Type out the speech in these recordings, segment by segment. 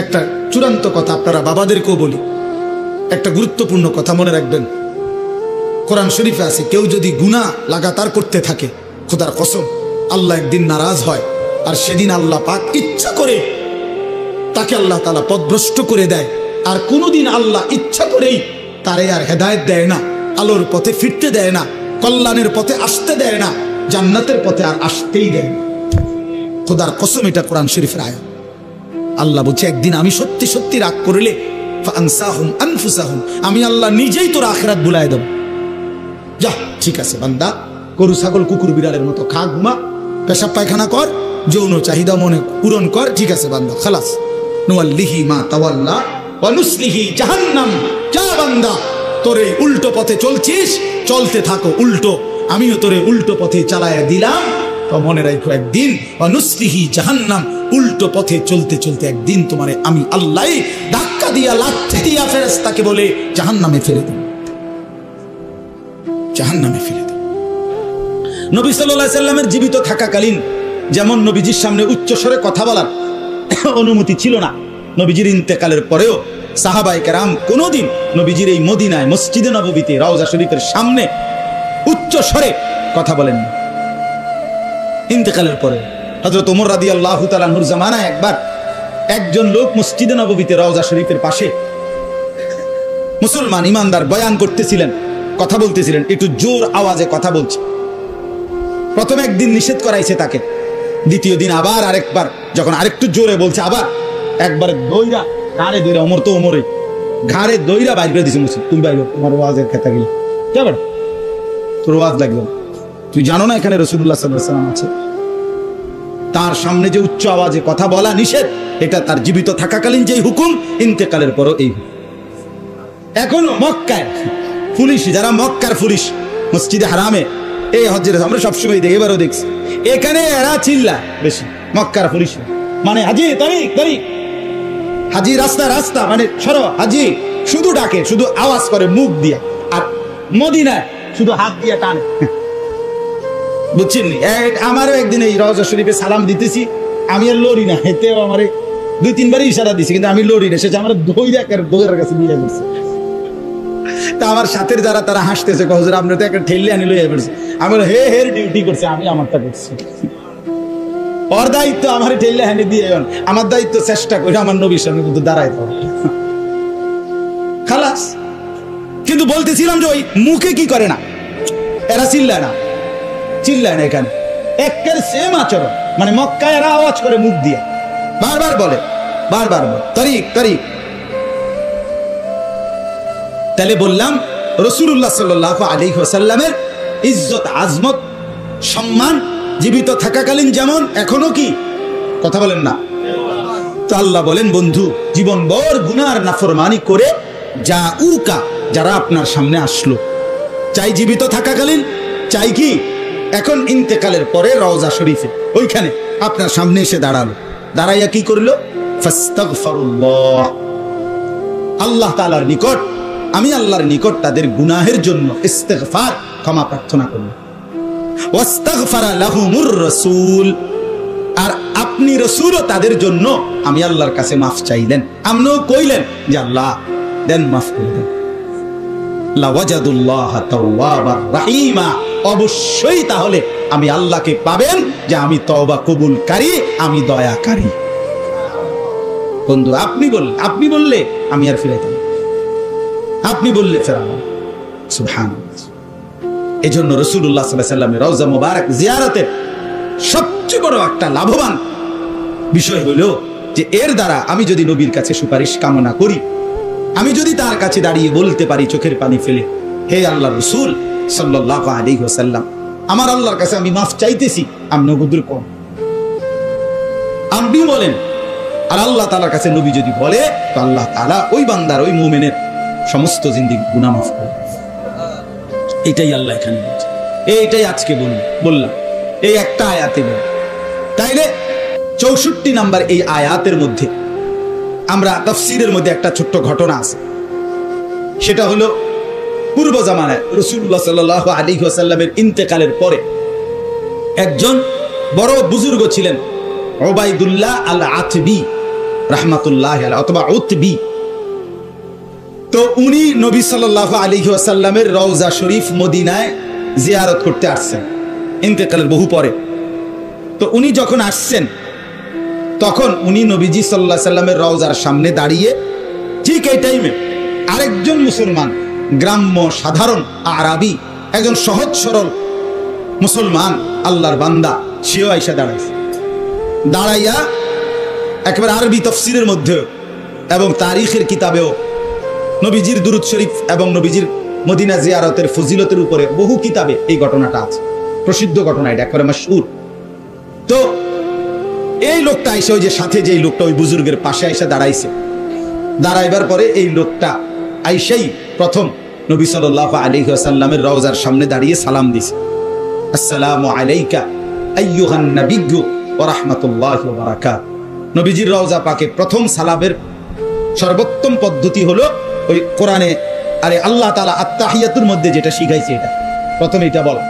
একটা চূড়ান্ত কথা আপনারা বাবাদেরকেও বলি, একটা গুরুত্বপূর্ণ কথা মনে রাখবেন। কোরআন শরীফে আছে, কেউ যদি গুনাহ লাগাতার করতে থাকে, খোদার কসম আল্লাহ একদিন নারাজ হয়, আর সেদিন আল্লাহ পাক ইচ্ছা করে তাকে আল্লাহ তাআলা পথভ্রষ্ট করে দেয়। আর কোনোদিন আল্লাহ ইচ্ছা করেই তারে আর হেদায়েত দেয় না, আলোর পথে ফিরতে দেয় না, কল্যাণের পথে আসতে দেয় না, জান্নাতের পথে আর আসতেই দেয় না। খোদার কসম, এটা কোরআন শরীফের আয়াত। আল্লাহ বলছে, একদিন আমি সত্যি সত্যি রাগ করলে ফাআনসাহুম আনফুসাহুম, আমি আল্লাহ নিজেই তোর আখিরাত ভুলায় দেব। যা, ঠিক আছে বান্দা, গরু ছাগল কুকুর বিড়ালের মতো খা, ঘুমা, পেশাব পায়খানা কর, যৌন চাহিদা মনে পূরণ কর, ঠিক আছে বান্দা, খালাস। নুয়াল্লিহি মা তাওয়াল্লা ওয়া নুসলিহি জাহান্নাম। যা বান্দা, তোরে উল্টো পথে চলছিস, চলতে থাকো উল্টো, আমিও তোরে উল্টো পথে চালায়া দিলাম। তো মনে রাখো, একদিন ওয়া নুসলিহি জাহান্নাম, উল্টো পথে চলতে চলতে একদিন তোমারে আমি আল্লাহ ধাক্কা দিয়া লাথি দিয়া ফেরেশতাকে বলে জাহান্নামে ফেলে দেব, জাহান্নামে ফেলে দেব। নবী সাল্লাল্লাহু আলাইহি সাল্লামের জীবিত থাকাকালীন যেমন নবীজির সামনে উচ্চস্বরে কথা বলার অনুমতি ছিল না, নবীজির ইন্তেকালের পরেও সাহাবায়ে কেরাম কোনোদিন নবীজির এই মদিনায় মসজিদে নববীতে রওজা শরীফের সামনে উচ্চস্বরে কথা বলেন না। ইন্তেকালের পরে হযরত ওমর রাদিয়াল্লাহু তাআলা আনহুর জামানায় একবার একজন লোক মসজিদে নববীতে রওজা শরীফের পাশে মুসলমান ইমানদার বয়ান করতেছিলেন, কথা বলতেছিলেন, একটু জোর আওয়াজে কথা বলছে। প্রথম একদিন নিষেধ করাইছে তাকে, দ্বিতীয় দিন আবার আরেকবার যখন আরেকটু জোরে বলছে, আবার একবার দইরা ঘাড়ে দইরা, ওমর তো ওমরে ঘাড়ে দইরা বাইর করে দিছে, মুসলিম তুমি বাইর, তোমার ওয়াজের খেতা গেল যাবে, তোর ওয়াজ লাগবে, তুই জানো না এখানে রাসূলুল্লাহ সাল্লাল্লাহু আলাইহি ওয়াসাল্লাম আছে। তার সামনে যে উচ্চ আওয়াজে কথা বলা নিষেধ, এটা তার জীবিত থাকাকালীন যেই হুকুম, ইন্তেকালের পরও এই হুকুম। এখনো মক্কায় পুলিশ, যারা মক্কার পুলিশ মসজিদে হারামে এই হজ্জের, আমরা সবসময় দেখি, এবারও দেখছি, এখানে এরা চিল্লা বেশি, মক্কার পুলিশ মানে হাজি তারিক তারিক, হাজি রাস্তা রাস্তা, মানে সরো হাজি, শুধু ডাকে, শুধু আওয়াজ করে মুখ দিয়ে, আর মদিনায় শুধু হাত দিয়ে টানে, বুঝছেন? আমারও একদিন এই রওজা শরীফে সালাম দিতেছি, আমি আর লড়ি না, হেতেও আমার 2-3 ইশারা দিছি, কিন্তু আমি লড়ি না, সে আমার দইয়ের কাছে নিয়ে গেছে। তা আমার সাথের যারা, তারা হাসতেছে, হুজুর আপনি তো একটা ঠেলে আনি লইয়া পড়ছে। আমি বলি, হে হের ডিউটি করছে, আমি আমারটা করছি, ওর দায়িত্ব আমার ঠেলে হানি দিয়ে, আমার দায়িত্ব চেষ্টা করে আমার নবীর সামনে কিন্তু দাঁড়ায় থাকা, খালাস। কিন্তু বলতেছিলাম যে ওই মুখে কি করে না, এরা চিল্লায় না, চিল্লায় না, এখানে একের সেম আচরণ, মানে মক্কায় এরা আওয়াজ করে মুখ দিয়ে, বারবার বলে, বারবার বলে তারিক তারিক। তাহলে বললাম, রাসূলুল্লাহ সাল্লাল্লাহু আলাইহি ওয়াসাল্লামের ইজ্জত, আজমত, সম্মান জীবিত থাকাকালীন যেমন এখনো কি, কথা বলেন না? তো আল্লাহ বলেন, বন্ধু জীবনভর গুনার নাফরমানি করে জাউকা, যারা আপনার সামনে আসলো, চাই জীবিত থাকাকালীন, চাই কি এখন ইন্তেকালের পরে রওজা শরীফে ওইখানে আপনার সামনে এসে দাঁড়ালো, দাঁড়াইয়া কি করলো? ফাস্তাগফিরুল্লাহ, আল্লাহ তাআলার নিকট, আমি আল্লাহর নিকট তাদের গুনাহের জন্য ইস্তিগফার, ক্ষমা প্রার্থনা করলাম। ওয়াস্তাগফারা লাহুমুর রাসূল, আর আপনি রাসূলও তাদের জন্য আমি আল্লাহর কাছে মাফ চাইলেন, আপনিও কইলেন যে আল্লাহ দেন, মাফ করে দেন। লাওয়াজাদুল্লাহ তাওয়াবার রাহিমা, অবশ্যই তাহলে আমি আল্লাহকে পাবেন যে আমি তওবা কবুলকারী, আমি দয়াকারী। বন্ধু আপনি বললে আমি আর ফিরাইতাম, আপনি বললে ফেরাবো, সুবহানাল্লাহ। এজন্য রাসূলুল্লাহ সাল্লাল্লাহু আলাইহি ওয়াসাল্লামের রওজা মুবারক জিয়ারতের সবচেয়ে বড় একটা লাভবান বিষয় হলো যে এর দ্বারা আমি যদি নবীর কাছে সুপারিশ কামনা করি, আমি যদি তার কাছে দাঁড়িয়ে বলতে পারি চোখের পানি ফেলে, হে আল্লাহর রাসূল সাল্লাল্লাহু আলাইহি ওয়াসাল্লাম, আমার আল্লাহর কাছে আমি মাফ চাইতেছি, আপনি গুদুর কম, আপনি বলেন, আর আল্লাহ তাআলার কাছে নবী যদি বলে, তো আল্লাহ তাআলা ওই বান্দার, ওই মুমিনের সমস্ত জিন্দেগি গুনাহ মাফ করে। এটাই আল্লাহ এখানে বলছে, এইটাই আজকে বললাম, এই একটা আয়াতে বল। তাইলে 64 নাম্বার এই আয়াতের মধ্যে আমরা তাফসীরের মধ্যে একটা ছোট্ট ঘটনা আছে, সেটা হলো পূর্ব জামানায় রাসূলুল্লাহ সাল্লাল্লাহু আলাইহি ওয়াসাল্লামের ইন্তেকালের পরে একজন বড় বুজুর্গ ছিলেন, উবাইদুল্লাহ আল আতবী রাহমাতুল্লাহ আলাইহি অথবা উতবি। তো উনি নবী সাল্লাল্লাহু আলাইহি ওয়াসাল্লামের রওজা শরীফ মদিনায় জিয়ারত করতে আসছেন ইন্তেকালের বহু পরে। তো উনি যখন আসছেন তখন উনি নবীজি সাল্লাল্লাহু আলাইহি ওয়াসাল্লামের রওজার সামনে দাঁড়িয়ে ঠিক এই টাইমে আরেকজন মুসলমান, গ্রাম্য সাধারণ আরাবি, একজন সহজ সরল মুসলমান আল্লাহর বান্দা, সেও আইসা দাঁড়াইছে। দাঁড়াইয়া একেবারে আরবি তফসিরের মধ্যে এবং তারিখের কিতাবেও নবীজির দুরূদ শরীফ এবং নবীজির মদিনা জিয়ারতের ফজিলতের উপরে বহু কিতাবে এই ঘটনাটা আছে, প্রসিদ্ধ ঘটনা, এটা একবারে মাশহুর। তো এই লোকটা আইসা, ওই যে সাথে যে লোকটা ওই বুজুর্গের পাশে আইসা দাঁড়াইছে, দাঁড়াইবার পরে এই লোকটা আইসাই প্রথম নবী সাল্লাল্লাহু আলাইহি ওয়াসাল্লামের রওজার সামনে দাঁড়িয়ে সালাম দিছে, আসসালামু আলাইকা আইয়ুহান নাবিয়্যু ওয়া রাহমাতুল্লাহি ওয়া বারাকাতুহু। নবীজির রওজা পাকে প্রথম সালামের সর্বোত্তম পদ্ধতি হলো ওই কোরআনে আরে আল্লাহ তাআলা আত-তাহিয়াতুর মধ্যে যেটা শিখাইছে, এটা প্রথমে এটা বলা,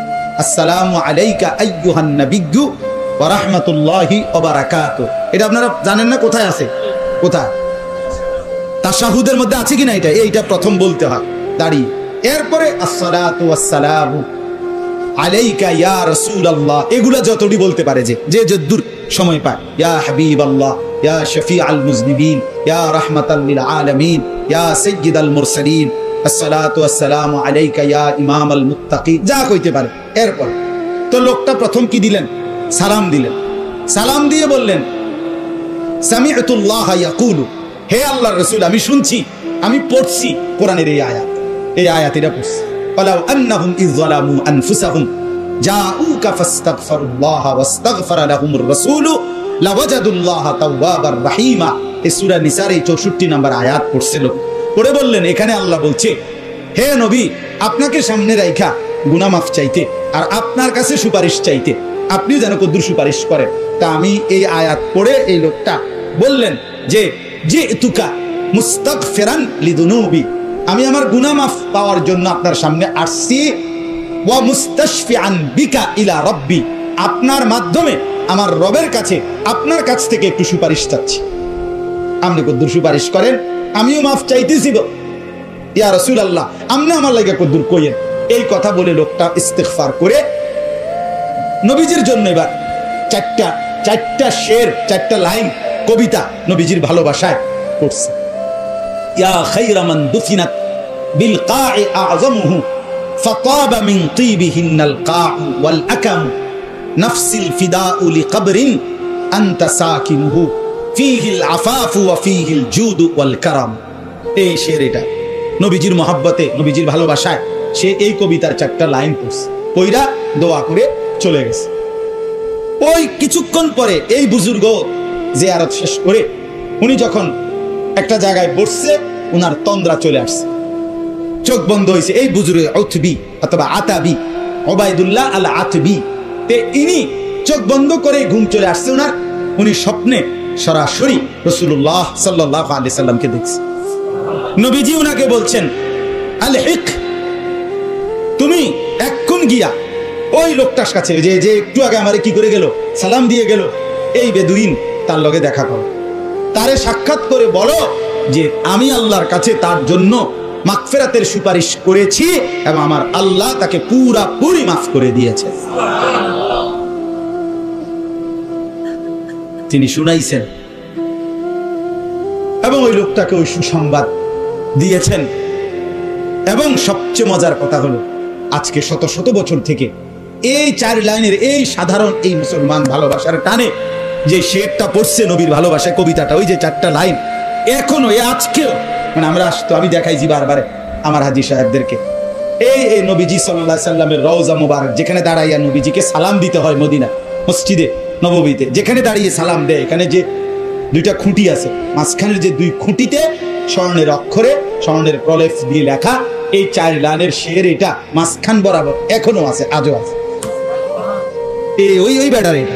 আসসালামু আলাইকা আইয়ুহান নাবিয়্যু ওয়া রাহমাতুল্লাহি ওয়া বারাকাতুহু। এটা আপনারা জানেন না কোথায় আছে? কোথায়? তাশাহুদের মধ্যে আছে কিনা? এইটা প্রথম বলতে হয় দাঁড়িয়ে। এরপরে আসসালাতু ওয়াসসালামু আলাইকা ইয়া রাসূলুল্লাহ, এগুলা যতটি বলতে পারে যে যদ্দুর সময় পায়, ইয়া হাবিবাল্লাহ, ইয়া শফিআল মুজনিবিন, ইয়া রাহমাতাল লিল আলামিন, ইয়া সাইয়্যিদাল মুরসালিন, আসসালাতু ওয়াসসালামু আলাইকা ইয়া ইমামাল মুত্তাকিন, যা কইতে পারে। এরপর তো লোকটা প্রথম কি দিলেন? সালাম দিলেন। সালাম দিয়ে বললেন, সামি'তুল্লাহ ইয়াকুলু, হে আল্লাহর রাসূল, আমি শুনছি, আমি পড়ছি কোরআনের এই আয়াত এটা পড়ছি, ওয়ালাউ আন্নাহুম ইয যালামু আনফুসাহুম জাউকা ফাস্তাগফিরুল্লাহ ওয়াস্তাগফারা লাহুমুর রাসূলু লাওয়াজাদুল্লাহা তাওয়াবার রাহিমা। এই সূরা নিসার 64 নম্বর আয়াত পড়ছিল। পড়ে বললেন, এখানে আল্লাহ বলছে, হে নবী, আপনাকে সামনে রাইখা গুনাহ মাফ চাইতে আর আপনার কাছে সুপারিশ চাইতে, আপনিও যেন কদ্দুর সুপারিশ করেন। তা আমি এই আয়াত পড়ে এই লোকটা বললেন যে জিতুকা মুস্তাগফিরান লিদুনুবি, আমি আমার গুনাহ মাফ পাওয়ার জন্য আপনার সামনে আসছি, ওয়া মুস্তাশফিআন বিকা ইলা রাব্বি, আপনার মাধ্যমে আমার রবের কাছে, আপনার কাছ থেকে একটু সুপারিশ চাচ্ছি, আপনি কদ্দুর সুপারিশ করেন, আমিও মাফ চাইতেছি ইয়া রাসূলুল্লাহ, আপনি আমার লাগি কদ্দুর কইয়েন। এই কথা বলে লোকটা ইস্তিগফার করে নবীজির জন্য এবার চারটা শের, 4টা লাইন কবিতা নবীজির ভালোবাসায় পড়ছে। ইয়া খায়রা মান দুফিনাত বিল কা'i আ'যামুহু ফাতাবা মিন তিবিহিন্নাল কা'উ ওয়াল আকাম নাফসিল ফিদাউ লিকবরিন আনতা সাকিনুহু ফীহিল আফাফু ওয়া ফীহিল জুদু ওয়াল কারাম। এই শের, এটা নবীজির মহব্বতে, নবীজির ভালোবাসায় সে এই কবিতার 4টা লাইন পড়ছে, পয়রা দোয়া করে চলে গেছে। ওই কিছুক্ষণ পরে এই বুজুর্গ জিয়ারত শেষ করে উনি যখন একটা জায়গায় বসছে, উনার তন্দ্রা চলে আসছে, চোখ বন্ধ হয়েছে। এই বুজুর্গ উতবি অথবা আতাবি, ওবায়দুল্লাহ আল আতবি, তে ইনি চোখ বন্ধ করে ঘুম চলে আসছে উনার। উনি স্বপ্নে সরাসরি রাসূলুল্লাহ সাল্লাল্লাহু আলাইহি সাল্লামকে দেখছে। নবীজি উনাকে বলছেন, আল হিক, তুমি এক্ষুন গিয়া ওই লোকটার কাছে যে একটু আগে আমারে কি করে গেল, সালাম দিয়ে গেল, এই বেদুইন, তার লগে দেখা করো, তারে সাক্ষাৎ করে বলো যে আমি আল্লাহর কাছে তার জন্য মাগফিরাতের সুপারিশ করেছি এবং আমার আল্লাহ তাকে পুরাপুরি মাফ করে দিয়েছে। তিনি শুনাইছেন এবং ওই লোকটাকে ওই সুসংবাদ দিয়েছেন। এবং সবচেয়ে মজার কথা হলো, আজকে শত শত বছর থেকে এই 4 লাইনের এই সাধারণ এই মুসলমান ভালোবাসার টানে যে শেরটা পড়ছে নবীর ভালোবাসায় কবিতাটা, ওই যে 4টা লাইন এখনো আজকেও, মানে আমরা আসতো, আমি দেখাইছি বারবার আমার হাজী সাহেবদেরকে, এই নবীজি সাল্লাল্লাহু আলাইহি সাল্লামের রওজা মুবারক যেখানে দাঁড়াইয়া নবীজিকে সালাম দিতে হয়, মদিনা মসজিদে নববীতে যেখানে দাঁড়িয়ে সালাম দেয়, এখানে যে 2টা খুঁটি আছে, মাঝখানের যে 2 খুঁটিতে স্বর্ণের অক্ষরে, স্বর্ণের প্রলেপ দিয়ে লেখা এই 4 লাইনের শের, এটা মাঝখান বরাবর এখনো আছে, আজও আছে। ওই বেড়ার, এটা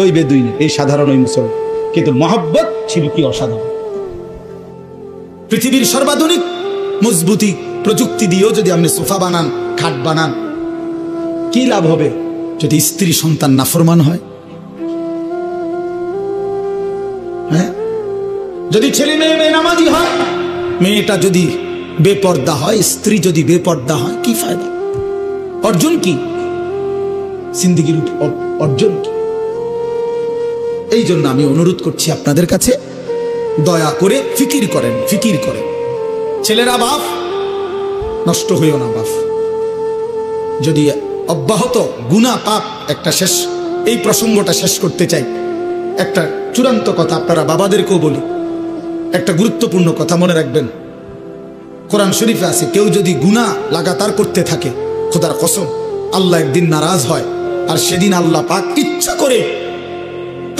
ওই বেদুইন, এই সাধারণ ওই মুসলমান, কিন্তু মহব্বত ছিল কি অসাধারণ। পৃথিবীর সর্বাধুনিক মজবুতি প্রযুক্তি দিয়েও যদি আপনি সোফা বানান, খাট বানান, কি লাভ হবে যদি স্ত্রী সন্তান নাফরমান হয়? হ্যাঁ, যদি ছেলে মেয়ে বেনামাজি হয়, মেয়েটা যদি বেপর্দা হয়, স্ত্রী যদি বেপর্দা হয়, কি ফায়দা? অর্জন কি? জিন্দেগির অর্জন কি? এই জন্য আমি অনুরোধ করছি আপনাদের কাছে, দয়া করে ফিকির করেন, ফিকির করেন। ছেলেরা বাপ, নষ্ট হইও না বাপ। যদি অব্যাহত গুনাহ পাপ, একটা শেষ, এই প্রসঙ্গটা শেষ করতে চাই। একটা চূড়ান্ত কথা আপনারা বাবাদেরকেও বলি, একটা গুরুত্বপূর্ণ কথা মনে রাখবেন। কোরআন শরীফে আছে, কেউ যদি গুনাহ লাগাতার করতে থাকে, খোদার কসম আল্লাহ একদিন নারাজ হয়, আর সেদিন আল্লাহ পাক ইচ্ছা করে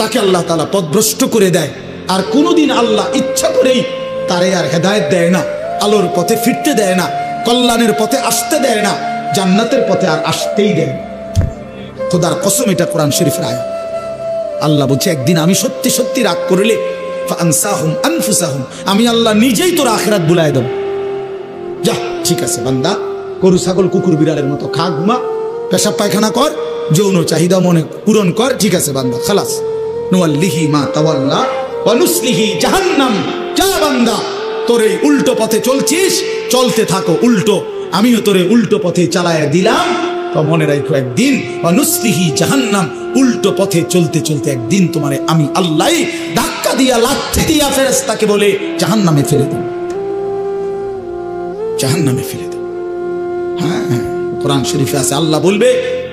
তাকে আল্লাহ তাআলা পথভ্রষ্ট করে দেয়। আর কোনোদিন আল্লাহ ইচ্ছা করেই তারে আর হেদায়েত দেয় না, আলোর পথে ফিরতে দেয় না, কল্যাণের পথে আসতে দেয় না, জান্নাতের পথে আর আসতেই দেয় না। খোদার কসম, এটা কোরআন শরীফের আয়াত। আল্লাহ বলছে, একদিন আমি সত্যি সত্যি রাগ করলে ফাআনসাহুম আনফুসাহুম, আমি আল্লাহ নিজেই তোর আখিরাত ভুলায় দেব। যা, ঠিক আছে বান্দা, গরু ছাগল কুকুর বিড়ালের মতো খা, ঘুমা, পেশাব পায়খানা কর, যৌন চাহিদা মনে পূরণ কর, ঠিক আছে বান্দা, খালাস। নুয়াল্লিহি মা তাওয়াল্লা ওয়া নুসলিহি জাহান্নাম। যা বান্দা, তোর এই উল্টো পথে চলছিস, চলতে থাকো উল্টো, আমিও তোরে উল্টো পথে চালায় দিলাম। তো মনে রাখো, একদিন ওয়া নুসলিহি জাহান্নাম, উল্টো পথে চলতে চলতে একদিন তোমারে আমি আল্লাহ ধাক্কা দিয়া, লাথি দিয়া ফেরেশতাকে বলে জাহান্নামে ফেলে দেব, জাহান্নামে ফেলে দেব। হ্যাঁ, কোরআন শরীফে আছে, আল্লাহ বলবে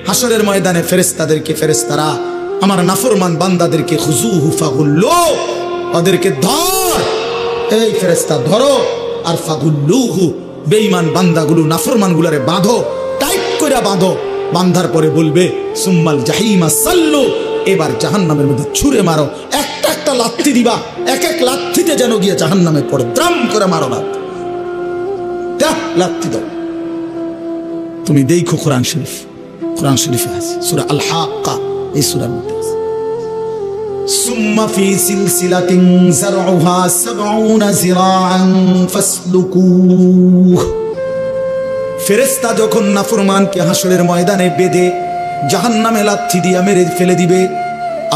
হাসরের ময়দানে ফেরেশতাদেরকে, ফেরেশতারা আমার নাফরমান বান্দাদেরকে খুজুহু ফাগুল্লু, ওদেরকে ধর, এই ফেরেশতা ধরো, আর ফাগুল্লুহু, বেঈমান বান্দাগুলো, নাফরমানগুলোরে বাঁধো, টাইট করে বাঁধো। বাঁধার পরে বলবে সুম্মাল জাহিমা সাল্লু, এবার জাহান্নামের মধ্যে ছুঁড়ে মারো। একটা একটা লাথি দিবা, এক এক লাথিতে যেন গিয়ে জাহান্নামে পড়ে, দ্রাম করে মারো না, লাথি দাও। তুমি দেখো কোরআন শরীফ, কোরআন শরীফে আছে সূরা আল হাক্কা, এই সূরার মধ্যে আছে সুম্মা ফি সিলসিলাতিন যারউহা ৭০ যিরাআন ফাসলুকুহ। ফেরেশতা যখন নাফরমানকে হাসরের ময়দানে বেঁধে জাহান্নামে লাথি দিয়া মেরে ফেলে দিবে,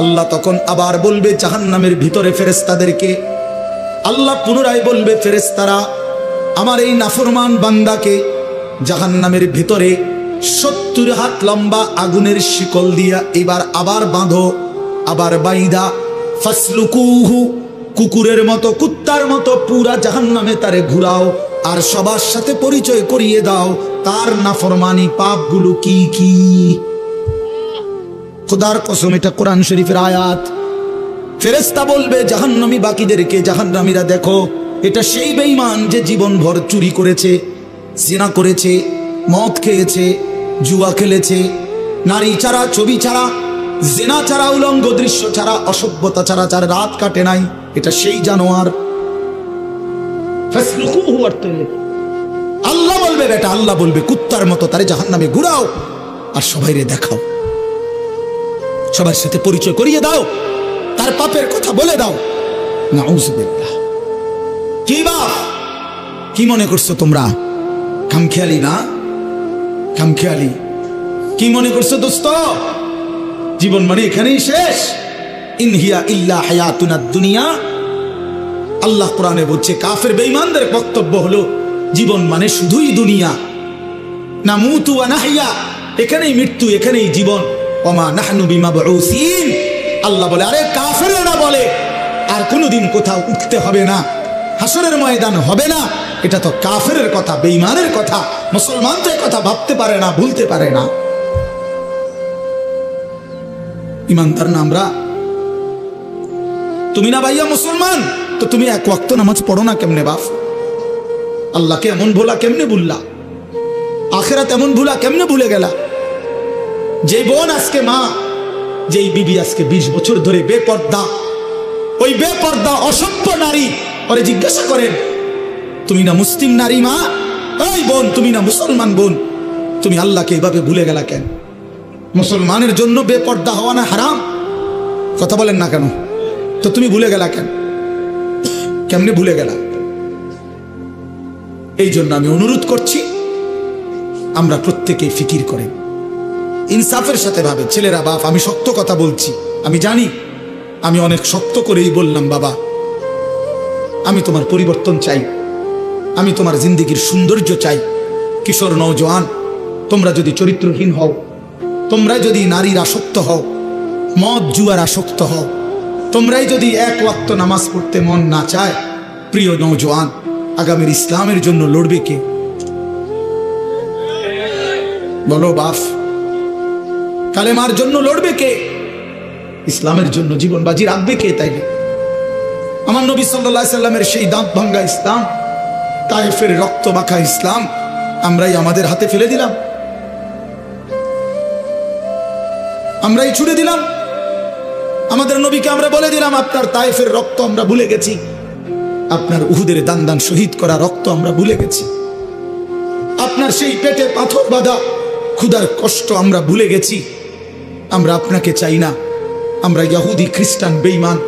আল্লাহ তখন আবার বলবে জাহান্নামের ভিতরে ফেরেশতাদেরকে, আল্লাহ পুনরায় বলবে ফেরেশতারা আমার এই নাফরমান বান্দাকে জাহান্নামের ভিতরে ৭০ হাত লম্বা আগুনের শিকল দিয়া এবার আবার বাঁধো, আবার বাইদা ফাসলুকুহু, কুকুরের মতো, কুত্তার মতো পুরা জাহান্নামে তারে ঘুরাও, আর সবার সাথে পরিচয় করিয়ে দাও তার নাফরমানি পাপগুলো কি কি। খোদার কসম, এটা কোরআন শরীফের আয়াত। ফেরেশতা বলবে জাহান্নামী বাকিদেরকে, জাহান্নামীরা দেখো, এটা সেই বেঈমান যে জীবনভর চুরি করেছে, জিনা করেছে, মদ খেয়েছে, জুয়া খেলেছে, নারী ছাড়া, ছবি ছাড়া, জিনা ছাড়া, উলঙ্গ দৃশ্য ছাড়া, অসভ্যতা ছাড়া যার রাত কাটে নাই, এটা সেই জানোয়ার। আল্লাহ বলবে, বেটা আল্লাহ বলবে কুত্তার মতো তারে জাহান্নামে ঘুরাও, আর সবাইরে দেখাও, সবার সাথে পরিচয় করিয়ে দাও, তার পাপের কথা বলে দাও। নাউযুবিল্লাহ। কি বাপ, কি মনে করছো তোমরা? খামখেয়ালি না, খামখেয়ালি। কি মনে করছো দোস্ত? জীবন মানে এখানেই শেষ? ইনহিয়া ইল্লা হায়াতুনাদ দুনিয়া। আল্লাহ কোরআনে বলছে, কাফের বেঈমানদের বক্তব্য হলো জীবন মানে শুধুই দুনিয়া, নামুতু ওয়া নাহইয়া, এখানেই মৃত্যু, এখানেই জীবন, ওমা নাহনু বিমাবউসিন। আল্লাহ বলে, আরে কাফেররা বলে আর কোনোদিন কোথাও উঠতে হবে না, হাসরের ময়দান হবে না, এটা তো কাফেরের কথা, বেঈমানের কথা। মুসলমান তো এই কথা ভাবতে পারে না, ভুলতে পারে না। ইমানদার না আমরা? তুমি না ভাইয়া মুসলমান, তো তুমি এক ওয়াক্ত নামাজ পড়ো না কেমনে বাপ? আল্লাহকে এমন ভোলা কেমনে ভুললা? আখিরাত এমন ভুলা কেমনে ভুলে গেলা? যে বোন আজকে মা, যেই বিবি আজকে ২০ বছর ধরে বেপর্দা, ওই বেপর্দা অসভ্য নারী, ওরে জিজ্ঞাসা করেন, তুমি না মুসলিম নারী মা? ওই বোন, তুমি না মুসলমান বোন, তুমি আল্লাহকে এভাবে ভুলে গেলা কেন? মুসলমানের জন্য বেপর্দা হওয়া না হারাম? কথা বলেন না কেন? তো তুমি ভুলে গেলা কেন? কেমনে ভুলে গেলা? এই জন্য আমি অনুরোধ করছি, আমরা প্রত্যেকেই ফিকির করেন, ইনসাফের সাথে ভাবে। ছেলেরা বাপ, আমি শক্ত কথা বলছি, আমি জানি, আমি অনেক শক্ত করেই বললাম বাবা, আমি তোমার পরিবর্তন চাই, আমি তোমার জিন্দেগির সৌন্দর্য চাই। কিশোর নওজোয়ান, তোমরা যদি চরিত্রহীন হও, তোমরা যদি নারীর আসক্ত হও, মদ জুয়ার আসক্ত হও, তোমরাই যদি এক ওয়াক্ত নামাজ পড়তে মন না চায়, প্রিয় নওজোয়ান, আগামীর ইসলামের জন্য লড়বে কে? বলো বাপ, কালেমার জন্য লড়বে কে? ইসলামের জন্য জীবন বাজি রাখবে কে? তাইলে আমার নবী সাল্লাল্লাহু আলাইহি সাল্লামের সেই দাঁত ভাঙ্গা ইসলাম, তায়েফের রক্ত মাখা ইসলাম আমরাই আমাদের হাতে ফেলে দিলাম, আমরাই ছুড়ে দিলাম। আমাদের নবীকে আমরা বলে দিলাম, আপনার তায়েফের রক্ত আমরা ভুলে গেছি, আপনার উহুদের দান দান শহীদ করা রক্ত আমরা ভুলে গেছি, আপনার সেই পেটে পাথর বাঁধা ক্ষুধার কষ্ট আমরা ভুলে গেছি। আমরা আপনাকে চাই না, আমরা ইহুদি খ্রিস্টান বেঈমান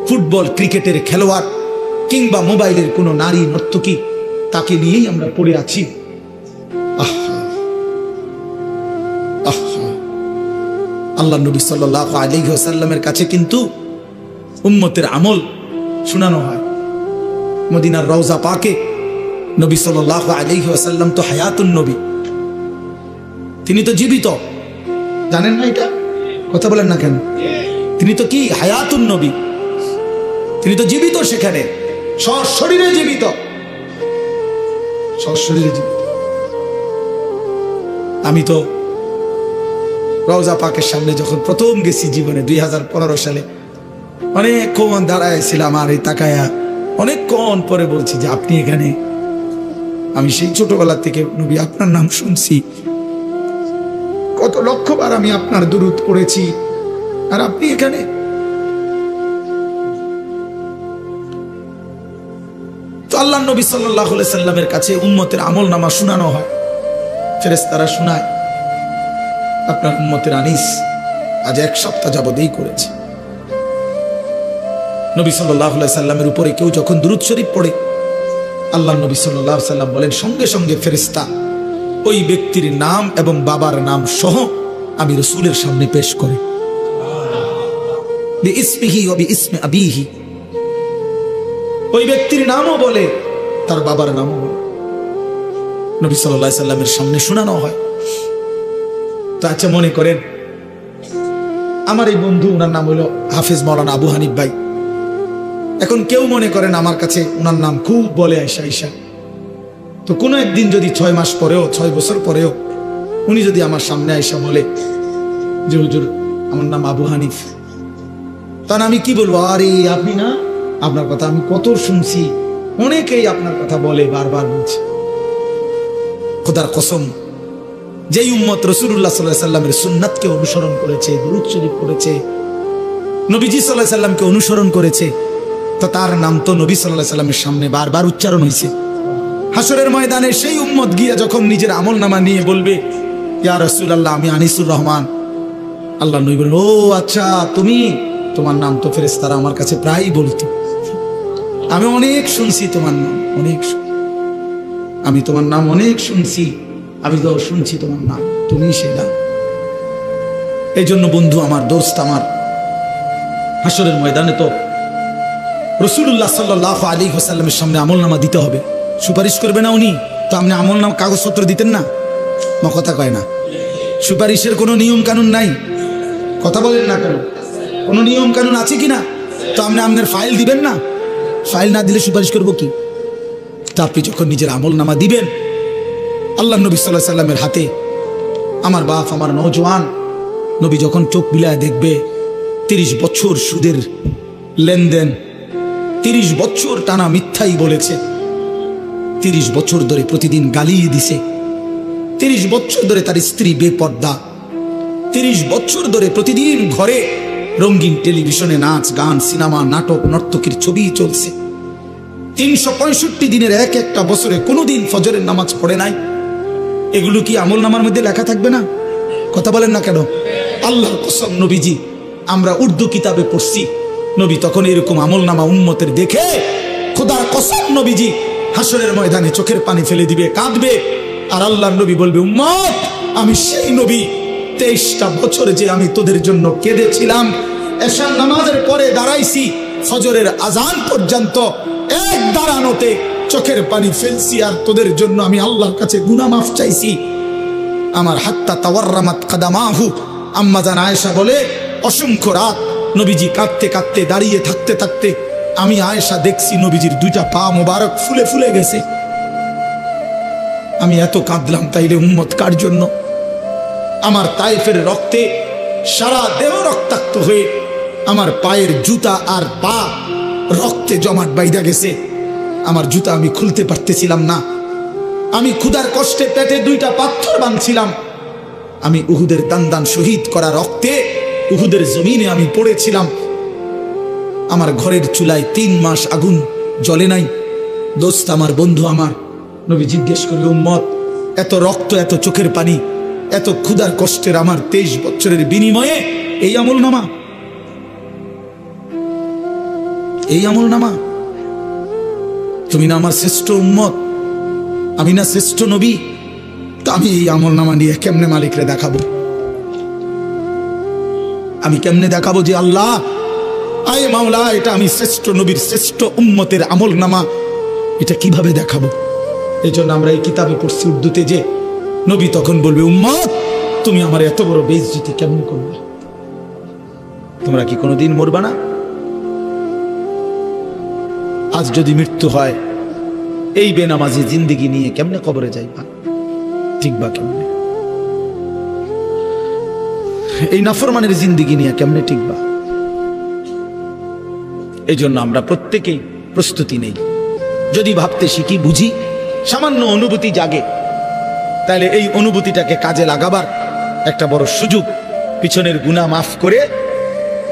ফুটবল ক্রিকেটের খেলোয়াড় কিংবা মোবাইলের কোনো নারী নর্তকী, তাকে নিয়েই আমরা পড়ে আছি। আল্লাহ নবী সাল্লাল্লাহু আলাইহি ওয়াসাল্লামের কাছে কিন্তু উম্মতের আমল শোনানো হয়। মদিনার রওজা পাকে নবী সাল্লাল্লাহু আলাইহি ওয়াসাল্লাম তো হায়াতুন নবী, তিনি তো জীবিত, জানেন না এটা? কথা বলেন না কেন? তিনি তো কি হায়াতুন নবী, তিনি তো জীবিত, সেখানে সশরীরে জীবিত, সশরীরে জীবিত। আমি তো রওজা পাকের সামনে যখন প্রথম গেছি জীবনে 2015 সালে, অনেকক্ষণ দাঁড়াইছিলাম আর এই তাকায়া অনেকক্ষণ পরে বলছি যে আপনি এখানে। আমি সেই ছোটবেলা থেকে নবী আপনার নাম শুনছি, কত লক্ষবার আমি আপনার দুরূদ পড়েছি, আর আপনি এখানে। তো আল্লাহ নবী সাল্লাল্লাহু আলাইহি সাল্লামের কাছে উম্মতের আমলনামা শোনানো হয়, ফেরেশতারা শোনায়। আপনার উম্মতের আনিস আজ 1 সপ্তাহ যাবত এই করেছে। নবী সাল্লাল্লাহু আলাইহি সাল্লামের উপরে কেউ যখন দুরূদ শরীফ পড়ে, আল্লাহ নবী সাল্লাল্লাহু আলাইহি সাল্লাম বলেন, সঙ্গে সঙ্গে ফেরেশতা ওই ব্যক্তির নাম এবং বাবার নাম সহ আমি রাসূলের সামনে পেশ করে, বিইসমিহি ওয়া বিইসমি আবিহি, ওই ব্যক্তির নামও বলে, তার বাবার নামও বলে, নবী সাল্লাল্লাহু আলাইহি সাল্লামের সামনে শোনানো হয়। তো আচ্ছা, মনে করেন আমার এই বন্ধু, ওনার নাম হলো হাফেজ মাওলানা আবু হানিফ ভাই। এখন কেউ মনে করেন আমার কাছে ওনার নাম খুব বলে আয়সা আয়সা, তো কোনো একদিন যদি 6 মাস পরেও 6 বছর পরেও উনি যদি আমার সামনে আয়সা বলে যে হুজুর আমার নাম আবু হানিফ, তখন আমি কি বলবো? আরে আপনি না, আপনার কথা আমি কত শুনছি, অনেকেই আপনার কথা বলে, বারবার বলছে। খোদার কসম, যেই উম্মত রাসূলুল্লাহ সাল্লাল্লাহু আলাইহি সাল্লামের সুন্নাতকে অনুসরণ করেছে, দুরূদ শরীফ পড়েছে, নবীজি সাল্লাল্লাহু আলাইহি সাল্লামকে অনুসরণ করেছে, তো তার নাম তো নবী সাল্লাল্লাহু আলাইহি সাল্লামের সামনে বারবার উচ্চারণ হয়েছে। হাসরের ময়দানে সেই উম্মত গিয়ে যখন নিজের আমলনামা নিয়ে বলবে, ইয়া রাসূলুল্লাহ আমি আনিসুর রহমান, আল্লাহ নবী বললেন, ও আচ্ছা তুমি, তোমার নাম তো ফেরেশতারা আমার কাছে প্রায়ই বলতো, আমি অনেক শুনছি তোমার নাম, অনেক, আমি তোমার নাম অনেক শুনছি, আমি তো শুনছি তোমার নাম, তুমি সেটা। এই জন্য বন্ধু আমার, দোস্ত আমার, হাসরের ময়দানে তো রাসূলুল্লাহ সাল্লাল্লাহু আলাইহি ওয়াসাল্লামের সামনে আমলনামা দিতে হবে। সুপারিশ করবে না উনি? তো আপনি আমলনামা কাগজপত্র দিতেন না? কথা কয় না, সুপারিশের কোনো নিয়ম কানুন নাই। কথা বলেন না কেন? কোনো নিয়ম কানুন আছে কিনা? তো আপনি আপনার ফাইল দিবেন না? ফাইল না দিলে সুপারিশ করবো কি? তা আপনি যখন নিজের আমলনামা দিবেন, আল্লাহ নবী সাল্লাল্লাহু আলাইহি সাল্লামের হাতে, আমার বাপ, আমার নওজোয়ান, নবী যখন চোখ বিলায় দেখবে 30 বছর সুদের লেনদেন, 30 বছর টানা মিথ্যাই বলেছে, 30 বছর ধরে প্রতিদিন গালিয়ে দিছে, 30 বছর ধরে তার স্ত্রী বেপর্দা, 30 বছর ধরে প্রতিদিন ঘরে রঙিন টেলিভিশনে নাচ গান সিনেমা নাটক নর্তকীর ছবি চলছে, 365 দিনের এক একটা বছরে কোনোদিন ফজরের নামাজ পড়ে নাই, এগুলো কি আমলনামার মধ্যে লেখা থাকবে না? কথা বলেন না কেন? আল্লাহর কসম নবীজি, আমরা উর্দু কিতাবে পড়ছি, নবী তখন এরকম আমলনামা উম্মতের দেখে খোদার কসম নবীজি হাসরের ময়দানে চোখের পানি ফেলে দিবে, কাঁদবে, আর আল্লাহর নবী বলবে, উম্মত আমি সেই নবী, 23টা বছর যে আমি তোদের জন্য কেঁদেছিলাম, এশার নামাজের পরে দাঁড়াইছি ফজরের আজান পর্যন্ত, এক দাঁড়ানোতে চোখের পানি ফেলছি আর তোদের জন্য আমি আল্লাহর কাছে গুনাহ মাফ চাইছি। আমার হাত্তা তাওয়াররামাত কাদামাহু, আম্মা জান আয়েশা বলে অসংখ্য রাত নবীজি কাঁদতে কাঁদতে দাঁড়িয়ে থাকতে থাকতে আমি আয়েশা দেখছি নবীজির দুইটা পা মোবারক ফুলে ফুলে গেছে। আমি এত কাঁদলাম তাইলে উম্মত কার জন্য? আমার তায়েফের রক্তে সারা দেহ রক্তাক্ত হয়ে আমার পায়ের জুতা আর পা রক্তে জমাট বাইধা গেছে। আমার জুতা আমি খুলতে পারতেছিলাম না। আমি ক্ষুধার কষ্টে পেটে দুইটা পাথর বাঁধছিলাম। আমি উহুদের দান শহীদ করা রক্তে উহুদের জমিনে আমি পড়েছিলাম। আমার ঘরের চুলায় 3 মাস আগুন জ্বলে নাই। দোস্ত আমার, বন্ধু আমার, নবী জিজ্ঞেস করল, উম্মত এত রক্ত, এত চোখের পানি, এত ক্ষুধার কষ্টের আমার 23 বছরের বিনিময়ে এই আমলনামা, এই আমলনামা? তুমি না আমার শ্রেষ্ঠ উম্মত, আমি না শ্রেষ্ঠ নবী? তো আমি এই আমলনামা নিয়ে কেমনে মালিকরে দেখাবো? আমি কেমনে দেখাবো যে আল্লাহ, আয় মাওলা, এটা আমি শ্রেষ্ঠ নবীর শ্রেষ্ঠ উম্মতের আমলনামা? এটা কিভাবে দেখাবো? এই জন্য আমরা এই কিতাবে পড়ছি উর্দুতে যে নবী তখন বলবে, উম্মত তুমি আমার এত বড় বেইজ্জতি কেমন করবে? তোমরা কি কোনোদিন মরবা না? আজ যদি মৃত্যু হয়, এই বেনামাজি জিন্দেগি নিয়ে কেমনে কবরে যাইবা? ঠিক বা কেমনে? এই নাফরমানের জিন্দেগি নিয়ে কেমনে টিকবা? এই জন্য আমরা প্রত্যেকেই প্রস্তুতি নেই। যদি ভাবতে শিখি, বুঝি, সামান্য অনুভূতি জাগে, তাহলে এই অনুভূতিটাকে কাজে লাগাবার একটা বড় সুযোগ, পিছনের গুনাহ মাফ করে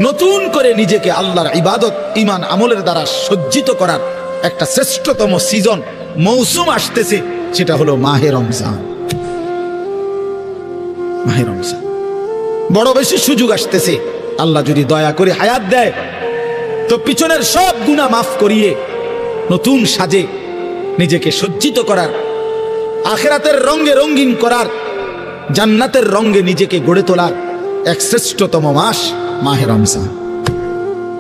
নতুন করে নিজেকে আল্লাহর ইবাদত, ঈমান, আমলের দ্বারা সজ্জিত করার একটা শ্রেষ্ঠতম সিজন, মৌসুম আসতেছে। সেটা হলো মাহে রমজান। মাহে রমজান বড় বেশি সুযোগ আসতেছে। আল্লাহ যদি দয়া করে হায়াত দেয় তো পিছনের সব গুনাহ মাফ করিয়ে নতুন সাজে নিজেকে সজ্জিত করার, আখিরাতের রঙে রঙিন করার, জান্নাতের রঙে নিজেকে গড়ে তোলার এক শ্রেষ্ঠতম মাস মাহে রমজান।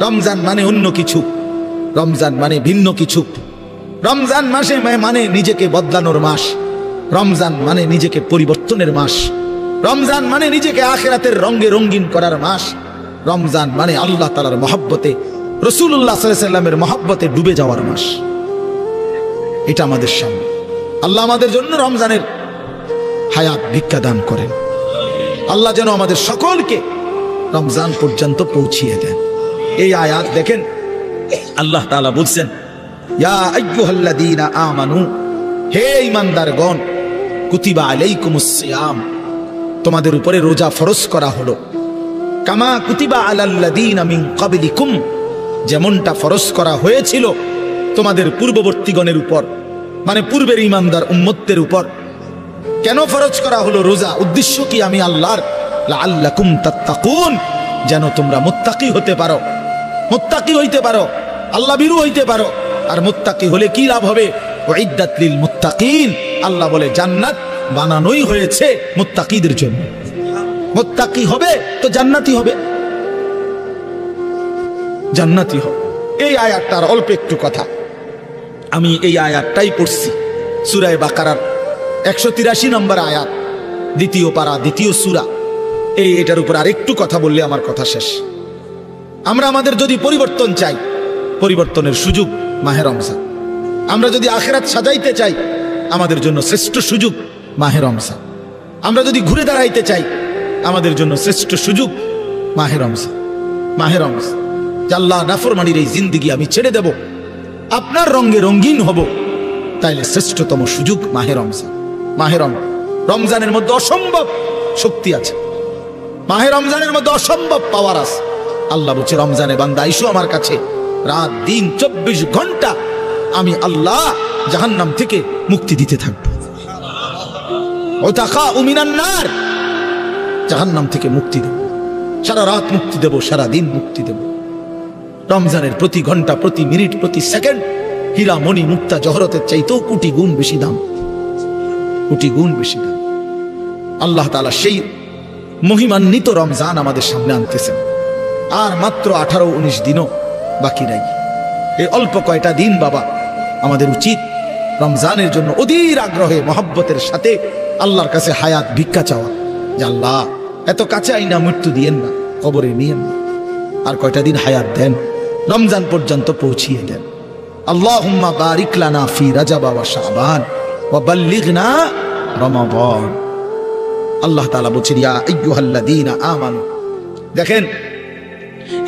রমজান মানে অন্য কিছু, রমজান মানে ভিন্ন কিছু। রমজান মাসে মানে নিজেকে বদলানোর মাস, রমজান মানে নিজেকে পরিবর্তনের মাস, রমজান মানে নিজেকে আখিরাতের রঙে রঙিন করার মাস, রমজান মানে আল্লাহ তাআলার মহব্বতে, রাসূলুল্লাহ সাল্লাল্লাহু আলাইহি ওয়াসাল্লামের মহব্বতে ডুবে যাওয়ার মাস। এটা আমাদের সামনে। আল্লাহ আমাদের জন্য রমজানের হায়াত ভিক্ষা দান করেন। আল্লাহ যেন আমাদের সকলকে রমজান পর্যন্ত পৌঁছিয়ে দেন। এই আয়াত দেখেন, আল্লাহ তাআলা বলছেন, ইয়া আইয়ুহাল্লাযীনা আমানু, হে ঈমানদারগণ, কুতিবা আলাইকুমুস সিয়াম, তোমাদের উপরে রোজা ফরজ করা হলো, কামা কুতিবা আলাল্লাযীনা মিন ক্বাবলিকুম, যেমনটা ফরজ করা হয়েছিল তোমাদের পূর্ববর্তীগণের উপর, মানে পূর্বের ঈমানদার উম্মতদের উপর। কেন ফরজ করা হলো রোজা? উদ্দেশ্য কি? আমি আল্লাহর, লাআল্লাকুম তাত্তাকুন, যেন তোমরা মুত্তাকি হতে পারো, মুত্তাকি হইতে পারো, আল্লাহ ভীরু হইতে পারো। আর মুত্তাকি হলে কি লাভ হবে? উইদ্দাত লিল মুত্তাকিন, আল্লাহ বলে জান্নাত বানানোই হয়েছে মুত্তাকিদের জন্য। মুত্তাকি হবে তো জান্নাতি হবে, জান্নাতি হবে। এই আয়াতটার অল্প একটু কথা, আমি এই আয়াতটাই পড়ছি সূরা বাকারার 183 নম্বর আয়াত, দ্বিতীয় পারা, দ্বিতীয় সূরা। এটার উপর আরেকটু কথা বললে আমার কথা শেষ। আমরা আমাদের যদি পরিবর্তন চাই, পরিবর্তনের সুযোগ মাহে রমজান। আমরা যদি আখিরাত সাজাইতে চাই, আমাদের জন্য শ্রেষ্ঠ সুযোগ মাহে রমজান। আমরা যদি ঘুরে দাঁড়াইতে চাই, আমাদের জন্য শ্রেষ্ঠ সুযোগ মাহে রমজান। মাহে রমজান, আল্লাহ নাফরমানির এই জিন্দেগি আমি ছেড়ে দেব, আপনার রঙে রঙিন হব, তাইলে শ্রেষ্ঠতম সুযোগ মাহে রমজান। মাহে রমজানের মধ্যে অসম্ভব শক্তি আছে, মাহে রমজানের মধ্যে অসম্ভব পাওয়ার আছে। আল্লাহ বলছে, রমজানে বান্দা আইসো আমার কাছে, রাত দিন 24 ঘন্টা আমি আল্লাহ জাহান্নাম থেকে মুক্তি দিতে থাকবো। ওয়াতাকাউ মিনান নার, জাহান্নাম থেকে মুক্তি দেব, সারা রাত মুক্তি দেব, সারা দিন মুক্তি দেব। রমজানের প্রতি ঘন্টা, প্রতি মিনিট, প্রতি সেকেন্ড হীরা মণি মুক্তা জহরতের চাইতেও কোটি গুণ বেশি দাম, কোটি গুণ বেশি দাম। আল্লাহ তাআলা সেই মহিমান্বিত রমজান আমাদের সামনে আনতেছেন। আর মাত্র 18-19 দিনও বাকি নাই। এই অল্প কয়টা দিন বাবা আমাদের উচিত রমজানের জন্য অধীর আগ্রহে মহব্বতের সাথে আল্লাহর কাছে হায়াত ভিক্ষা চাওয়া, যে আল্লাহ এত কাছে আইনা মৃত্যু দিয়েন না, কবরে নিয়েন না, আর কয়টা দিন হায়াত দেন, রমজান পর্যন্ত পৌঁছিয়ে দেন। আল্লাহুম্মা বারিক লানা ফি রাজাব ওয়া শাবান ওয়া বাল্লিগনা রমাদান। আল্লাহ তাআলা বলেন ইয়া আইয়ুহাল্লাযীনা আমানু। দেখেন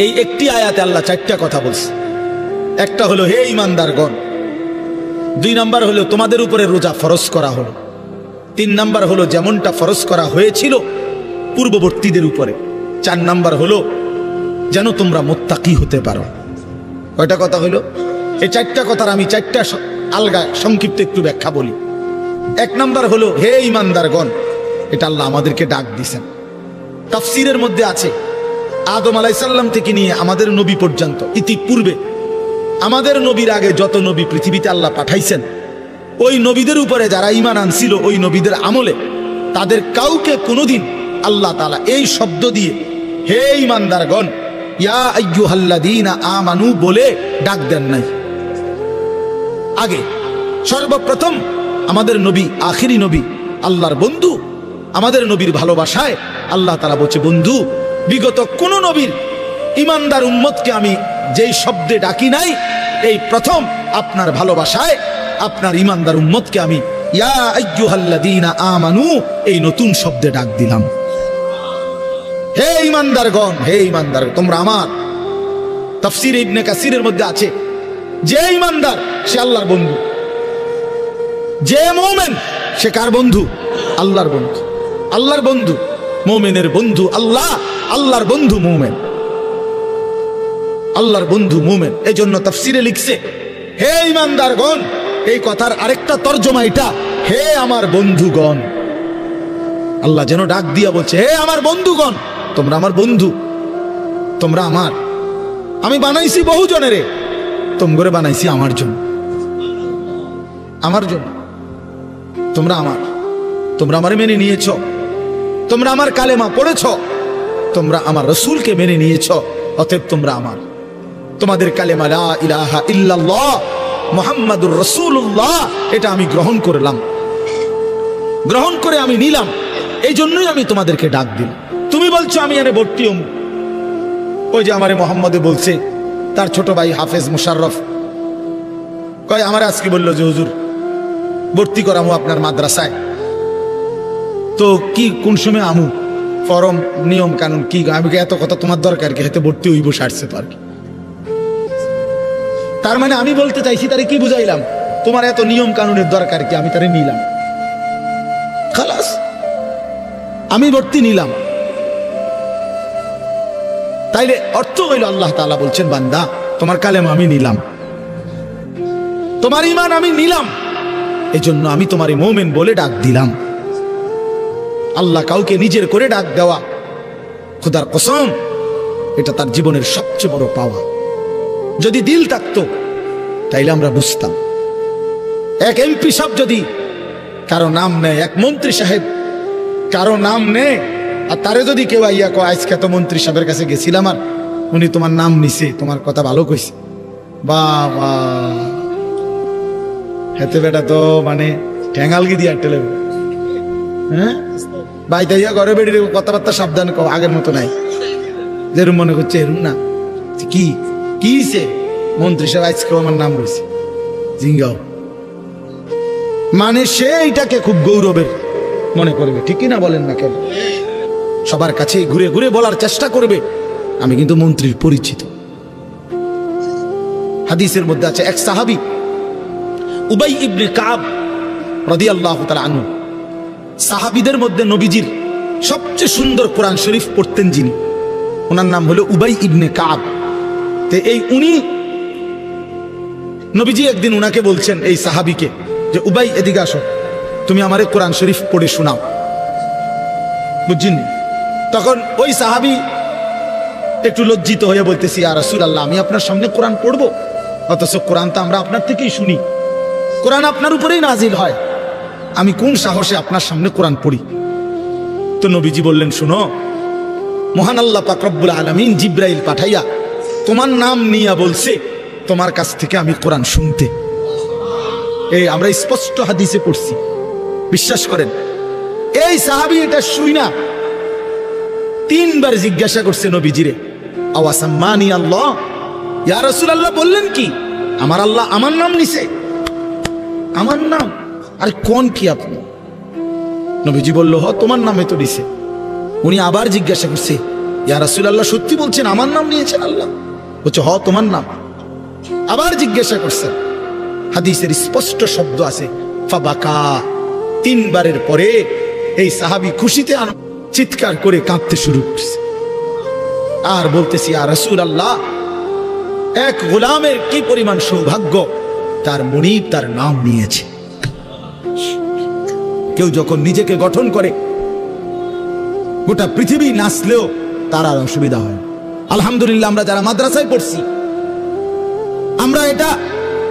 এই একটি আয়াতে আল্লাহ চারটা কথা বলছে। একটা হলো হে ঈমানদারগণ, দুই নাম্বার হলো তোমাদের উপরে রোজা ফরজ করা হলো, তিন নাম্বার হলো যেমনটা ফরজ করা হয়েছিল পূর্ববর্তীদের উপরে, চার নাম্বার হলো যেন তোমরা মুত্তাকি হতে পারো। কয়টা কথা হলো? এই চারটা কথার আমি চারটা আলগা সংক্ষিপ্ত একটু ব্যাখ্যা বলি। এক নাম্বার হলো হে ঈমানদারগণ, এটা আল্লাহ আমাদেরকে ডাক দিয়েছেন। তাফসীরের মধ্যে আছে আদম আলাইহিস সালাম থেকে নিয়ে আমাদের নবী পর্যন্ত, ইতিপূর্বে আমাদের নবীর আগে যত নবী পৃথিবীতে আল্লাহ পাঠাইছেন, ওই নবীদের উপরে যারা ঈমান আনছিল ওই নবীদের আমলে, তাদের কাউকে কোনোদিন আল্লাহ তাআলা এই শব্দ দিয়ে হে ঈমানদারগণ ইয়া আইয়ুহাল্লাযীনা আমানু বলে ডাক দেন নাই। আগে সর্বপ্রথম আমাদের নবী, আখিরি নবী, আল্লাহর বন্ধু, আমাদের নবীর ভালোবাসায় আল্লাহ তাআলা বলছে বন্ধু, বিগত কোন নবীর ঈমানদার উম্মতকে আমি যেই শব্দে ডাকি নাই, এই প্রথম আপনার ভালোবাসায় আপনার ঈমানদার উম্মতকে আমি ইয়া আইয়ুহাল্লাযীনা আমানু এই নতুন শব্দে ডাক দিলাম। হে ঈমানদারগণ, হে ঈমানদার তোমরা আমার। তাফসীর ইবনে কাসিরের মধ্যে আছে যে ঈমানদার সে আল্লাহর বন্ধু, যে মুমিন সে কার বন্ধু? আল্লাহর বন্ধু। আল্লাহর বন্ধু, মুমিনের বন্ধু আল্লাহ, আল্লাহর বন্ধু মুমিন, আল্লাহর বন্ধু মুমিন। এই জন্য তাফসীরে লিখছে হে ঈমানদারগণ, এই কথার আরেকটা তর্জমা এটা, হে আমার বন্ধুগণ। আল্লাহ যেন ডাক দিয়া বলছে হে আমার বন্ধুগণ, তোমরা আমার বন্ধু, তোমরা আমার। আমি বানাইছি বহু জনেরে, তোমরা বানাইছি আমার জন্য, আমার জন্য। তোমরা আমার, তোমরা আমারে মেনে নিয়েছ, তোমরা আমার কালেমা পড়েছ, তোমরা আমার রাসূলকে মেনে নিয়েছ, অতএব তোমরা আমার। তোমাদের কালেমা লা ইলাহা ইল্লাল্লাহ মুহাম্মাদুর রাসূলুল্লাহ এটা আমি গ্রহণ করলাম, গ্রহণ করে আমি নিলাম, এই জন্যই আমি তোমাদেরকে ডাক দিলাম। তুমি বলছো আমি এনে ভর্তি হম, ওই যে আমারে মোহাম্মদে বলছে তার ছোট ভাই হাফেজ মুশাররফ কয় আমার আজকে বললো যে হুজুর ভর্তি করামু আপনার মাদ্রাসায়, তো কি কোন সময় আমু, ফরম নিয়ম কানুন কি? আমি এত কথা তোমার দরকার কি, হয়তো ভর্তি হইব সারছে তো আর কি। তার মানে আমি বলতে চাইছি তারে কি বুঝাইলাম, তোমার এত নিয়ম কানুনের দরকার কি, আমি তারে নিলাম, খালাস আমি ভর্তি নিলাম। তাইলে অর্থ হইল আল্লাহ তাআলা বলছেন বান্দা তোমার কালেমা আমি নিলাম, তোমার ঈমান আমি নিলাম, এই জন্য আমি তোমারে মুমিন বলে ডাক দিলাম। আল্লাহ কাউকে নিজের করে ডাক দেওয়া, খোদার কসম এটা তার জীবনের সবচেয়ে বড় পাওয়া। যদি দিল থাকতো তাইলে আমরা বুঝতাম। এক এমপি সাহেব যদি কারো নাম নেয়, এক মন্ত্রী সাহেব কারো নাম নেয়, আর তারে যদি কেউ আইয়া কয় আজকে তো মন্ত্রী সাহেবের কাছে গেছিলাম আর উনি তোমার নাম নিছে, তোমার কথা ভালো কইছে, বাবা হেতে বেটা তো মানে ঠ্যাঙ্গালগি দিয়ে টেলে, হ্যাঁ ভাই তাইয়া ঘরে বেড়ে কথাবার্তা সাবধান কও, আগের মতো নাই, যেরম মনে করছে এরম না। কি কিছে মন্ত্রী সাহেব আজকে আমার নাম রয়েছে জিঙ্গাও, মানে সে এটাকে খুব গৌরবের মনে করবে, ঠিকই না বলেন না কেন? সবার কাছে ঘুরে ঘুরে বলার চেষ্টা করবে আমি কিন্তু মন্ত্রীর পরিচিত। হাদিসের মধ্যে আছে এক সাহাবী উবাই ইবনে কাব রাদিয়াল্লাহু তাআলা আনহু, সাহাবীদের মধ্যে নবীজির সবচেয়ে সুন্দর কোরআন শরীফ পড়তেন যিনি, ওনার নাম হলো উবাই ইবনে কাব। তো এই উনি নবীজি একদিন উনাকে বলছেন এই সাহাবীকে যে উবাই এদিকে আসো, তুমি আমারে কোরআন শরীফ পড়ে শোনাও, বুঝছেন? তখন ওই সাহাবী একটু লজ্জিত হয়ে বলতেছি ইয়া রাসূলুল্লাহ আমি আপনার সামনে কোরআন পড়বো, অথচ কোরআন তো আমরা আপনার থেকেই শুনি, কোরআন আপনার উপরেই নাজিল হয়, আমি কোন সাহসে আপনার সামনে কোরআন পড়ি? তো নবীজি বললেন শুনো, মহান আল্লাহ পাক রব্বুল আলামিন জিব্রাইল পাঠাইয়া তোমার নাম নিয়া বলছে তোমার কাছ থেকে আমি কোরআন শুনতে। এই আমরা স্পষ্ট হাদিসে পড়ছি, বিশ্বাস করেন। এই সাহাবী এটা শুই না 3 বার জিজ্ঞাসা করছে নবীজিরে, আওয়াসাম্মানি আল্লাহ, ইয়া রাসূলুল্লাহ বললেন কি আমার আল্লাহ আমার নাম নিছে? আমার নাম? আরে কোন কি আপনি? নবীজি বলল, হ তোমার নামে তো নিছে। উনি আবার জিজ্ঞাসা করছে, ইয়া রাসূলুল্লাহ সত্যি বলছেন আমার নাম নিয়েছেন আল্লাহ? বলছে হ তোমার নাম। আবার জিজ্ঞাসা করছেন, হাদিসের স্পষ্ট শব্দ আছে ফাবাকা। 3 বারের পরে এই সাহাবী খুশিতে চিৎকার করে কাঁদতে শুরু করছে আর বলতেছি, ইয়া রাসূলুল্লাহ, এক গোলামের কি পরিমাণ সৌভাগ্য, তার মুনিব তার নাম নিয়েছে। কেউ যখন নিজেকে গঠন করে গোটা পৃথিবী নাচলেও তার আর অসুবিধা হয়। আলহামদুলিল্লাহ, আমরা যারা মাদ্রাসায় পড়ছি আমরা এটা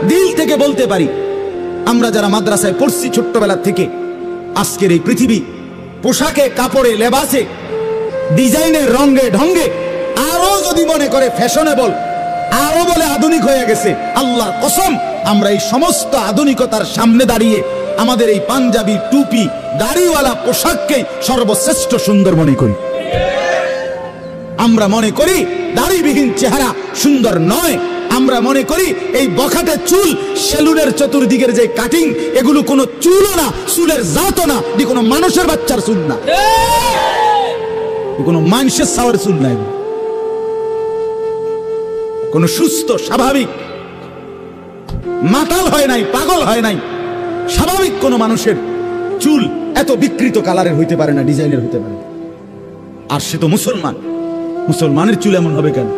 দিল থেকে বলতে পারি, আমরা যারা মাদ্রাসায় পড়ছি ছোট্টবেলা থেকে, আজকের এই পৃথিবী পোশাকে কাপড়ে লেবাসে ডিজাইনে রঙে ঢঙ্গে আরো যদি মনে করে ফ্যাশনেবল, আরো বলে আধুনিক হয়ে গেছে, আল্লাহর কসম আমরা এই সমস্ত আধুনিকতার সামনে দাঁড়িয়ে আমাদের এই পাঞ্জাবি টুপি দাড়িওয়ালা পোশাককে সর্বশ্রেষ্ঠ সুন্দর মনে করি। আমরা মনে করি দাড়িবিহীন চেহারা সুন্দর নয়। আমরা মনে করি এই বখাটে চুল, সেলুনের চতুর্দিকের যে কাটিং, এগুলো কোনো চুলও না, চুলের জাতও না, এটি কোনো মানুষের বাচ্চার চুল না, কোনো মানুষের সাওয়ার চুল নাই, কোন সুস্থ স্বাভাবিক মাতাল হয় নাই, পাগল হয় নাই, স্বাভাবিক কোন মানুষের চুল এত বিকৃত কালারের হইতে পারে না, ডিজাইনের হইতে পারে। আর সে তো মুসলমান, মুসলমানের চুল এমন হবে কেন?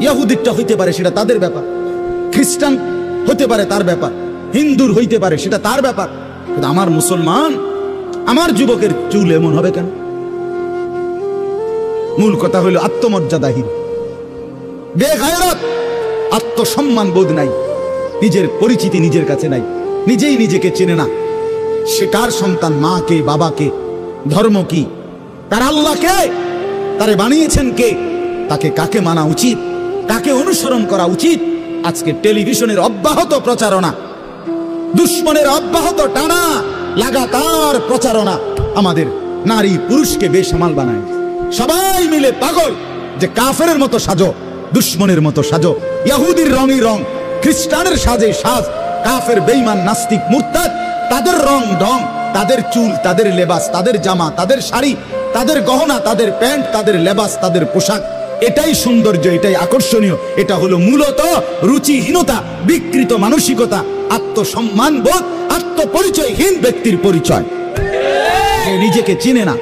ইহুদিটা হইতে পারে, সেটা তাদের ব্যাপার, খ্রিস্টান হতে পারে তার ব্যাপার, হিন্দুর হইতে পারে সেটা তার ব্যাপার, কিন্তু আমার মুসলমান, আমার যুবকের চুল এমন হবে কেন? মূল কথা হইল আত্মমর্যাদাহীন, বেগায়রত, আত্মসম্মান বোধ নাই, নিজের পরিচিতি নিজের কাছে নাই, নিজেই নিজেকে চেনে না। সে কার সন্তান, মা কে, বাবা কে, ধর্ম কি, তার আল্লাহ কে, তারে বানিয়েছেন কে, তাকে কাকে মানা উচিত, কাকে অনুসরণ করা উচিত। আজকে টেলিভিশনের অব্যাহত প্রচারণা, দুশ্মনের অব্যাহত টানা লাগাতার প্রচারণা আমাদের নারী পুরুষকে বেসামাল বানায়। সবাই মিলে পাগল যে কাফেরের মতো সাজো, দুশ্মনের মতো সাজো, ইহুদির রঙই রং, খ্রিস্টানের সাজে সাজ, কাফের বেঈমান নাস্তিক মুরতাদ তাদের রং ঢং, তাদের চুল, তাদের লেবাস, তাদের জামা, তাদের শাড়ি, তাদের গহনা, তাদের প্যান্ট, তাদের লেবাস, তাদের পোশাক, এটাই সৌন্দর্য, এটাই আকর্ষণীয়। এটা হলো মূলত রুচিহীনতা, বিকৃত মানসিকতা, আত্মসম্মান বোধ, আত্মপরিচয়হীন ব্যক্তির পরিচয়। নিজেকে চিনে না,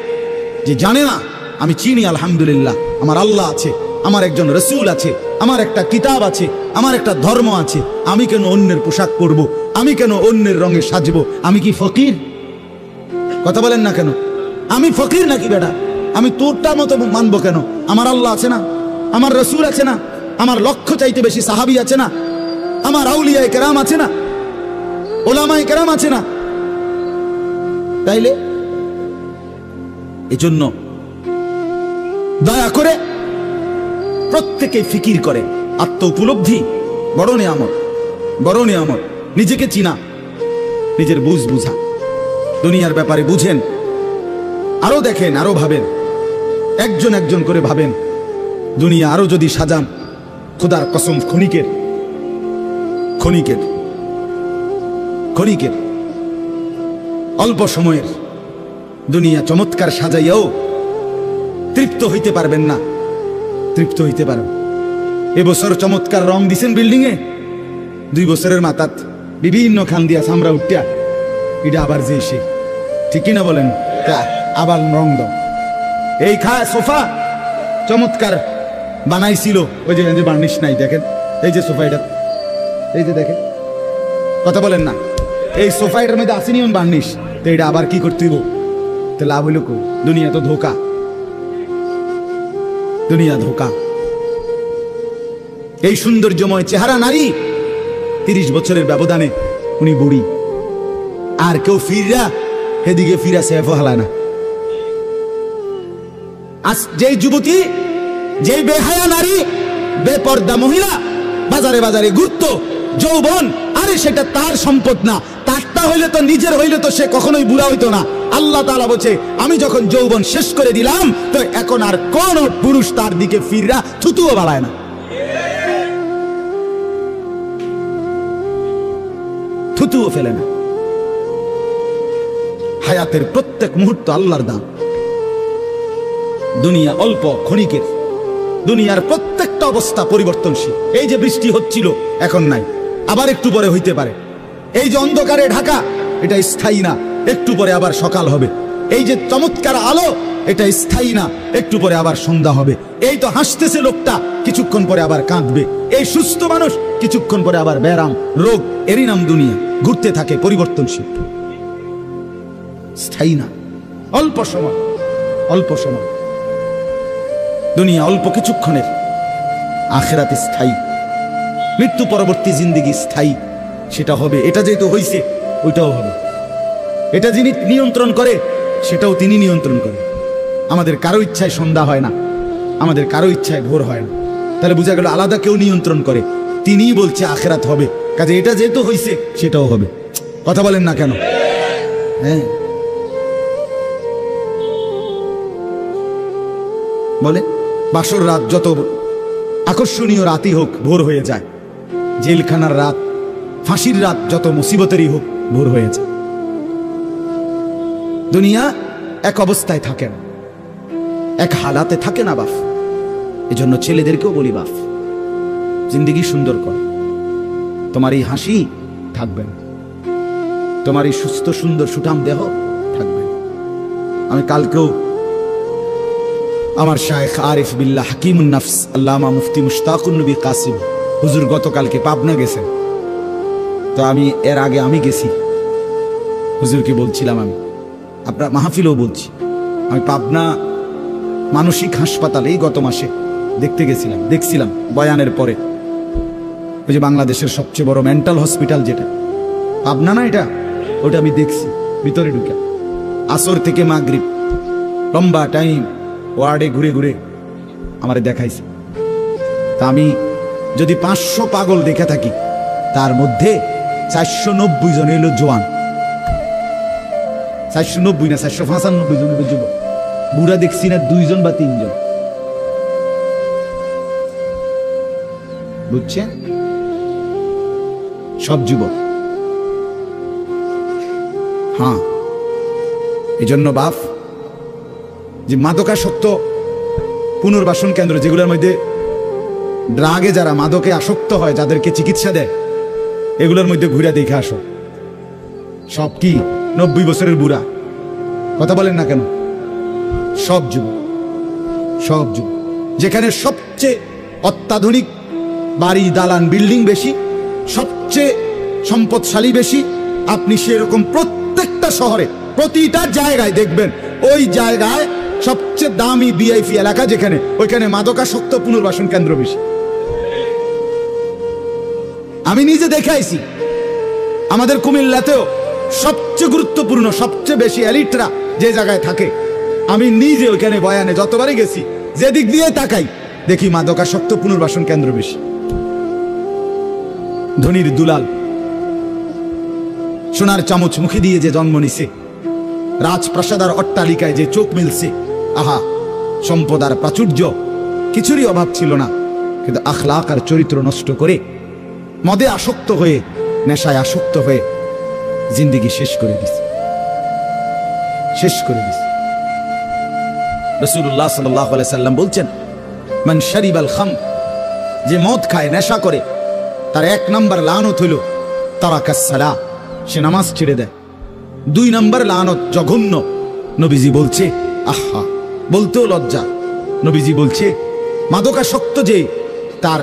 যে জানে না আমি চিনি আলহামদুলিল্লাহ, আমার আল্লাহ আছে, আমার একজন রসুল আছে, আমার একটা কিতাব আছে, আমার একটা ধর্ম আছে, আমি কেন অন্যের পোশাক পরব, আমি কেন অন্যের রঙে সাজবো? আমি কি ফকির? কথা বলেন না কেন? আমি ফকির নাকি বেটা? আমি তোরটা মতো মানবো কেন? আমার আল্লাহ আছে না, আমার রসুল আছে না, আমার লক্ষ চাইতে বেশি সাহাবী আছে না, আমার আউলিয়ায়ে কেরাম আছে না, ওলামায়ে কেরাম আছে না। তাইলে এজন্য দয়া করে প্রত্যেকে ফিকির করে, আত্ম উপলব্ধি বড় নিয়ামত, বড় নিয়ামত। নিজেকে চিনা, নিজের বুঝ বুঝা, দুনিয়ার ব্যাপারে বুঝেন, আরো দেখেন, আরো ভাবেন, একজন একজন করে ভাবেন। দুনিয়া আরো যদি সাজান, খোদার কসম ক্ষণিকের ক্ষণিকের ক্ষণিকের অল্প সময়ের দুনিয়া চমৎকার সাজাইয়াও তৃপ্ত হইতে পারবেন না, তৃপ্ত হইতে পারেন। এবছর চমৎকার রং দিছেন বিল্ডিং এ, 2 বছরের মাথাত বিভিন্ন খান দিয়া সামরা উঠিয়া এটা আবার যে এসে, ঠিক কিনা বলেন? আবার রং দাও। এই সোফা চমৎকার বানাইছিল, ওই যে বার্নিশ নাই, দেখেন এই যে সোফা, এটা এই যে দেখেন, কথা বলেন না, এই সোফা এটার মধ্যে আসেনি বার্নিশ, তো এটা আবার কি করতে হইব? তো লাভ হইল কই? দুনিয়া তো ধোকা, দুনিয়া ধোকা। এই সৌন্দর্যময় চেহারা নারী 30 বছরের ব্যবধানে উনি বুড়ি, আর কেউ ফিরা এদিকে ফিরা সেফ হালায় না। আজ যেই যুবতী, যেই বেহায়া নারী, বেপর্দা মহিলা বাজারে বাজারে ঘুরতো, যৌবন আরে সেটা তার সম্পদ না, তারটা হইলে তো নিজের হইলে তো সে কখনোই বুড়া হইতো না। আল্লাহ তাআলা বলছে আমি যখন যৌবন শেষ করে দিলাম তো এখন আর কোন পুরুষ তার দিকে ফিররা থুতুও বাড়ায় না, থুতুও ফেলে না। হায়াতের প্রত্যেক মুহূর্ত আল্লাহর দান। দুনিয়া অল্প ক্ষণিকের, দুনিয়ার প্রত্যেকটা অবস্থা পরিবর্তনশীল। এই যে বৃষ্টি হচ্ছিল এখন নাই, আবার একটু পরে হইতে পারে। এই যে অন্ধকারে ঢাকা এটা স্থায়ী না, একটু পরে আবার সকাল হবে। এই যে চমৎকার আলো এটা স্থায়ী না, একটু পরে আবার সন্ধ্যা হবে। এই তো হাসতেছে লোকটা, কিছুক্ষণ পরে আবার কাঁদবে। এই সুস্থ মানুষ কিছুক্ষণ পরে আবার ব্যারাম রোগ, এরই নাম দুনিয়া। ঘুরতে থাকে, পরিবর্তনশীল, স্থায়ী না। অল্প সময়, অল্প সময় দুনিয়া, অল্প কিছুক্ষণের। আখিরাত স্থায়ী, মৃত্যু পরবর্তী জিন্দেগি স্থায়ী। সেটা হবে, এটা যেহেতু হইছে ওইটাও হবে। এটা যিনি নিয়ন্ত্রণ করে সেটাও তিনি নিয়ন্ত্রণ করেন। আমাদের কারো ইচ্ছায় সন্ধ্যা হয় না, আমাদের কারো ইচ্ছায় ভোর হয় না। তাহলে বোঝা গেল আলাদা কেউ নিয়ন্ত্রণ করে, তিনিই বলছে আখিরাত হবে। কাজে এটা যেহেতু হইছে সেটাও হবে। কথা বলেন না কেন? হ্যাঁ বলে, বাসর রাত যত আকর্ষণীয় রাতই হোক ভোর হয়ে যায়। জেলখানার রাত, ফাঁসির রাত যত মুসিবতেরই হোক ভোর হয়ে যায়। দুনিয়া এক অবস্থায় থাকে না, এক হালাতে থাকে না বাপ। এজন্য ছেলেদেরকেও বলি বাপ, জিন্দেগি সুন্দর কর। তোমার এই হাসি থাকবে না, তোমার এই সুস্থ সুন্দর সুঠাম দেহ থাকবে না। আমি কালকেও আমার শায়েখ আরিফ বিল্লাহ হাকিমুন নফস আল্লামা মুফতি মুশতাকুন নবী কাসিম হুজুর গতকালকে পাবনা গেছেন। তো আমি এর আগে আমি গেছি, হুজুরকে বলছিলাম, আমি আপনার মাহফিলেও বলছি, আমি পাবনা মানসিক হাসপাতালেই গত মাসে দেখতে গেছিলাম। দেখছিলাম বয়ানের পরে, ওই যে বাংলাদেশের সবচেয়ে বড় মেন্টাল হসপিটাল যেটা পাবনা না, এটা ওটা আমি দেখছি ভিতরে ঢুকে। আসর থেকে মাগরিব লম্বা টাইম ওয়ার্ডে ঘুরে ঘুরে আমারে দেখাইছে। তা আমি যদি 500 পাগল দেখে থাকি, তার মধ্যে 490 জন এলো জোয়ান। 490 না, 495 জন হলো যুবক। বুড়া দেখছি না 2 জন বা 3 জন। বুঝছেন? সব যুবক। হ্যাঁ, এই জন্য বাপ যে মাদকাসক্ত পুনর্বাসন কেন্দ্র, যেগুলোর মধ্যে ড্রাগে যারা মাদকে আসক্ত হয়, যাদেরকে চিকিৎসা দেয়, এগুলোর মধ্যে ঘুরে দেখে আসো। সব কি 90 বছরের বুড়া? কথা বলেন না কেন? সব যুবক, সব যুবক। যেখানে সবচেয়ে অত্যাধুনিক বাড়ি, দালান, বিল্ডিং বেশি, সবচেয়ে সম্পদশালী বেশি, আপনি সেরকম প্রত্যেকটা শহরে প্রতিটা জায়গায় দেখবেন ওই জায়গায় সবচেয়ে দামি ভিআইপি এলাকা যেখানে, ওইখানে মাদকাসক্ত পুনর্বাসন কেন্দ্র বেশি। আমি নিজে দেখে আইছি। আমাদের কুমিল্লাতেও সবচেয়ে গুরুত্বপূর্ণ, সবচেয়ে বেশি এলিটরা যে জায়গায় থাকে, আমি নিজে ওইখানে বয়ানে যতবারই গেছি, যেদিক দিয়ে তাকাই দেখি মাদকাসক্ত পুনর্বাসন কেন্দ্র বেশি। ধনির দুলাল, সোনার চামচ মুখে দিয়ে যে জন্ম নিছে, রাজপ্রাসাদ আর অট্টালিকায় যে চোখ মিলছে, আহা, সম্পদ আর প্রাচুর্য কিছুরই অভাব ছিল না, কিন্তু আখলাক আর চরিত্র নষ্ট করে, মদে আসক্ত হয়ে, নেশায় আসক্ত হয়ে জিন্দেগি শেষ করে দিছে, শেষ করে দিছে। রাসূলুল্লাহ সাল্লাল্লাহু আলাইহি সাল্লাম বলছেন, মান শারিবাল খামর, যে মদ খায়, নেশা করে, তার 1 নাম্বার লানত হইল তারাকাস সালাহ, সে নামাজ ছেড়ে দেয়। 2 নাম্বার লানত জঘন্য, নবীজি বলছে, আহা, বলতেও লজ্জা, নবীজি বলছে মাদকাসক্ত যে, তার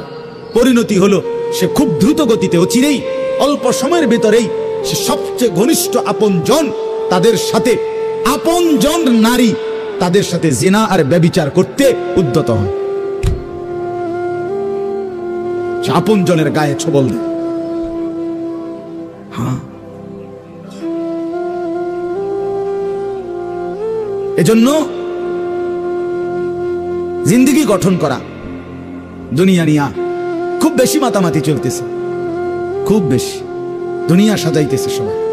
পরিণতি হলো সে খুব দ্রুত গতিতে, অচিরেই, অল্প সময়ের ভিতরেই সে সবচেয়ে ঘনিষ্ঠ আপনজন, তাদের সাথে আপনজন নারী, তাদের সাথে জিনা আর ব্যভিচার করতে উদ্যত হয়। সে আপনজনের গায়ে ছোবল দেয়। হ্যাঁ, এজন্য জিন্দেগি গঠন করা, দুনিয়া নিয়া খুব বেশি মাতামাতি চলতেছে, খুব বেশি দুনিয়া সাজাইতেছে সবাই।